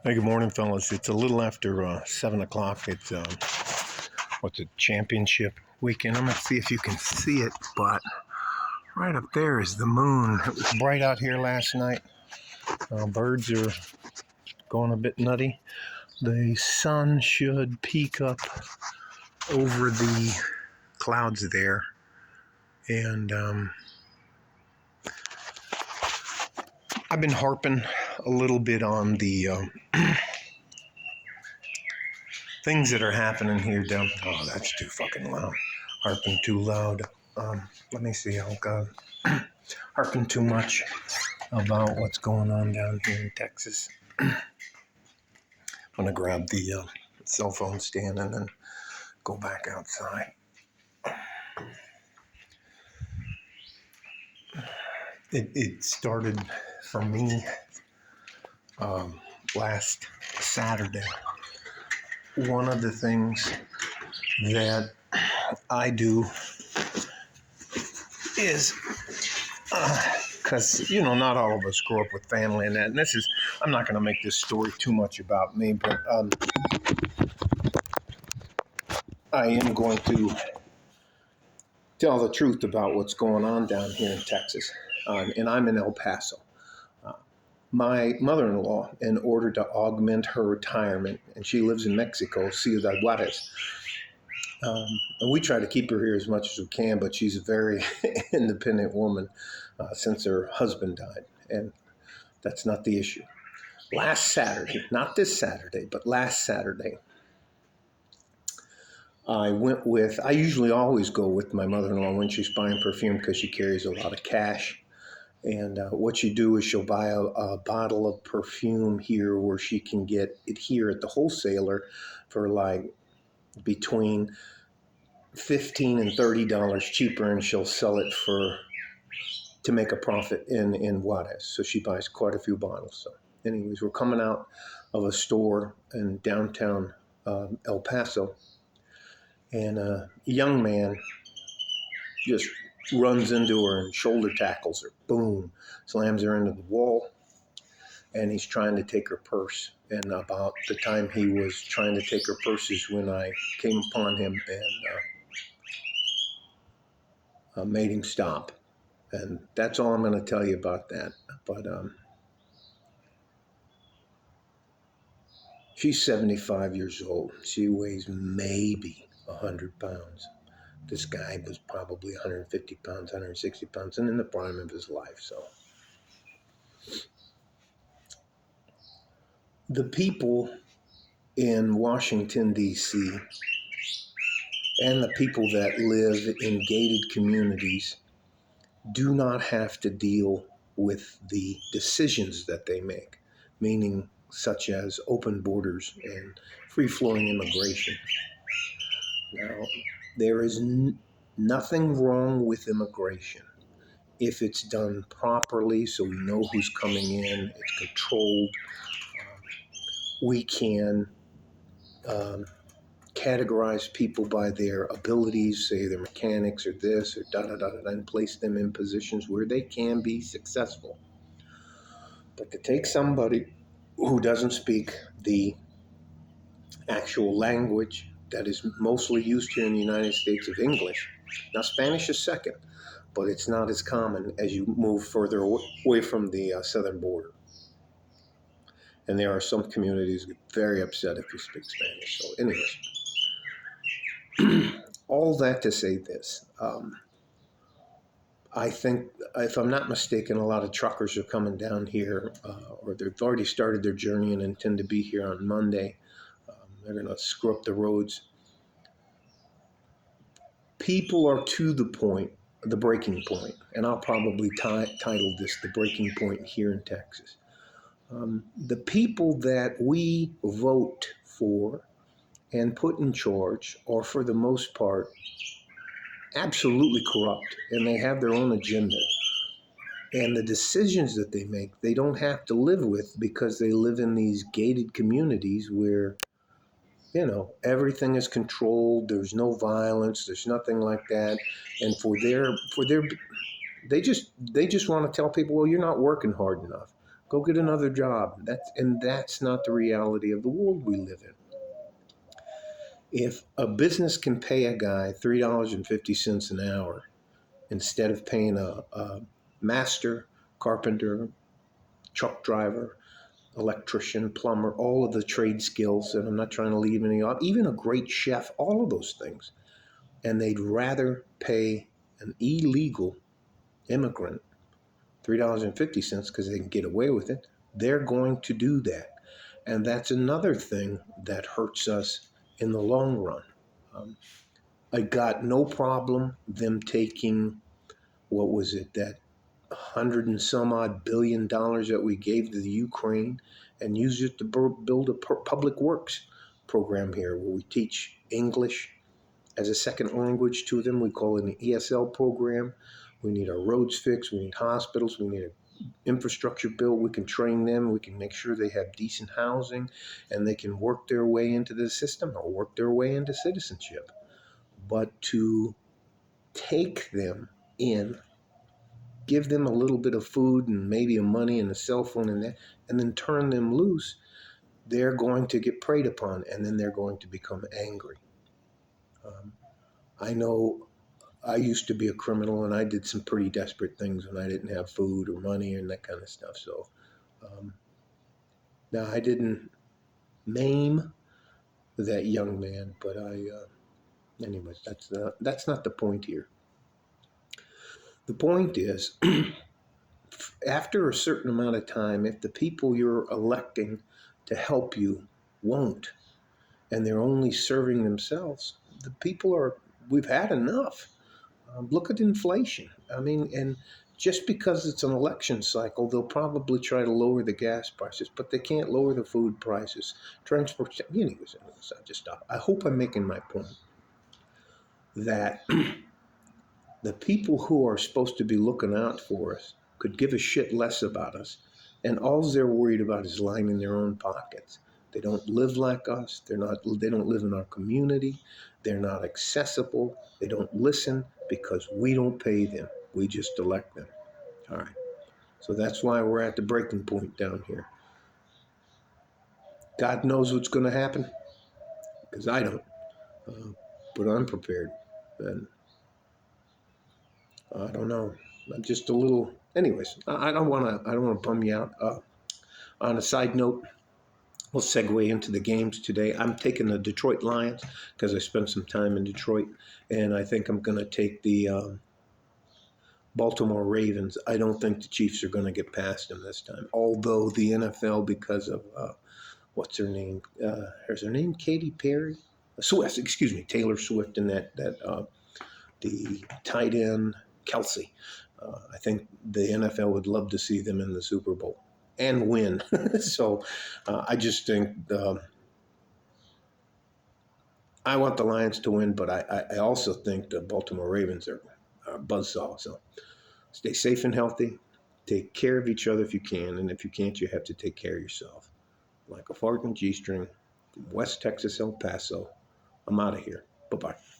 Hey, good morning, fellas. It's a little after 7 o'clock. It's, what's it, championship weekend. I'm going to see if you can see it, but right up there is the moon. It was bright out here last night. Birds are going a bit nutty. The sun should peek up over the clouds there. And I've been harping a little bit on the things that are happening here down. Oh, that's too fucking loud. Harping too loud. Let me see. Oh, God. Harping too much about what's going on down here in Texas. I'm going to grab the cell phone stand and then go back outside. It started for me last Saturday. One of the things that I do is, because, not all of us grow up with family and that. And this is, I'm not going to make this story too much about me, but I am going to tell the truth about what's going on down here in Texas. And I'm in El Paso. My mother-in-law, in order to augment her retirement, and she lives in Mexico, Ciudad Juarez. And we try to keep her here as much as we can, but she's a very independent woman since her husband died. And that's not the issue. Last Saturday, not this Saturday, but last Saturday, I usually always go with my mother-in-law when she's buying perfume because she carries a lot of cash. And what she do is she'll buy a bottle of perfume here where she can get it here at the wholesaler for like between $15 and $30 cheaper, and she'll sell it to make a profit in Juarez. So she buys quite a few bottles. So anyways, we're coming out of a store in downtown El Paso, and a young man just runs into her and shoulder tackles her. Boom, slams her into the wall, and he's trying to take her purse. And about the time he was trying to take her purse is when I came upon him and made him stop. And that's all I'm going to tell you about that. But she's 75 years old. She weighs maybe 100 pounds. This guy was probably 150 pounds, 160 pounds, and in the prime of his life. So the people in Washington, D.C., and the people that live in gated communities do not have to deal with the decisions that they make, meaning such as open borders and free-flowing immigration. Now, there is nothing wrong with immigration if it's done properly, so we know who's coming in, it's controlled. We can categorize people by their abilities, say they're mechanics or this or da-da-da-da, and place them in positions where they can be successful. But to take somebody who doesn't speak the actual language that is mostly used here in the United States of English. Now, Spanish is second, but it's not as common as you move further away from the southern border. And there are some communities that get very upset if you speak Spanish. So anyways, all that to say this. I think, if I'm not mistaken, a lot of truckers are coming down here, or they've already started their journey and intend to be here on Monday. They're going to screw up the roads. People are to the point, the breaking point, and I'll probably title this The Breaking Point here in Texas. The people that we vote for and put in charge are, for the most part, absolutely corrupt, and they have their own agenda. And the decisions that they make, they don't have to live with because they live in these gated communities where everything is controlled. There's no violence. There's nothing like that. And they just want to tell people, well, you're not working hard enough. Go get another job. That's not the reality of the world we live in. If a business can pay a guy $3.50 an hour instead of paying a master, carpenter, truck driver, electrician, plumber, all of the trade skills, and I'm not trying to leave any off, even a great chef, all of those things, and they'd rather pay an illegal immigrant $3.50 because they can get away with it, they're going to do that. And that's another thing that hurts us in the long run. Um, I got no problem them taking, what was it, that hundred and some odd $1 billion that we gave to the Ukraine and use it to build a public works program here where we teach English as a second language to them. We call it an ESL program. We need our roads fixed. We need hospitals. We need an infrastructure built. We can train them. We can make sure they have decent housing and they can work their way into the system or work their way into citizenship. But to take them in, give them a little bit of food and maybe a money and a cell phone and that, and then turn them loose, they're going to get preyed upon and then they're going to become angry. I know I used to be a criminal and I did some pretty desperate things when I didn't have food or money and that kind of stuff. So um, now I didn't maim that young man, but anyways, that's not the point here. The point is, after a certain amount of time, if the people you're electing to help you won't, and they're only serving themselves, the people are, we've had enough. Look at inflation. I mean, and just because it's an election cycle, they'll probably try to lower the gas prices, but they can't lower the food prices. Transport, anyways, I just stop. I hope I'm making my point that the people who are supposed to be looking out for us could give a shit less about us, and all they're worried about is lining their own pockets. They don't live like us. They don't live in our community. They're not accessible. They don't listen because we don't pay them. We just elect them. All right. So that's why we're at the breaking point down here. God knows what's going to happen because I don't. Uh, but I'm prepared. And I don't know. I'm just a little. Anyways, I don't want to. I don't want to bum you out. On a side note, we'll segue into the games today. I'm taking the Detroit Lions because I spent some time in Detroit, and I think I'm going to take the Baltimore Ravens. I don't think the Chiefs are going to get past them this time. Although the NFL, because of what's her name? Is her name Katy Perry? Swift, excuse me, Taylor Swift, and that the tight end Kelsey. I think the NFL would love to see them in the Super Bowl and win. So I just think I want the Lions to win, but I also think the Baltimore Ravens are buzzsaw. So stay safe and healthy. Take care of each other if you can, and if you can't, you have to take care of yourself. Like a fart in a G-string from West Texas, El Paso. I'm out of here. Bye-bye.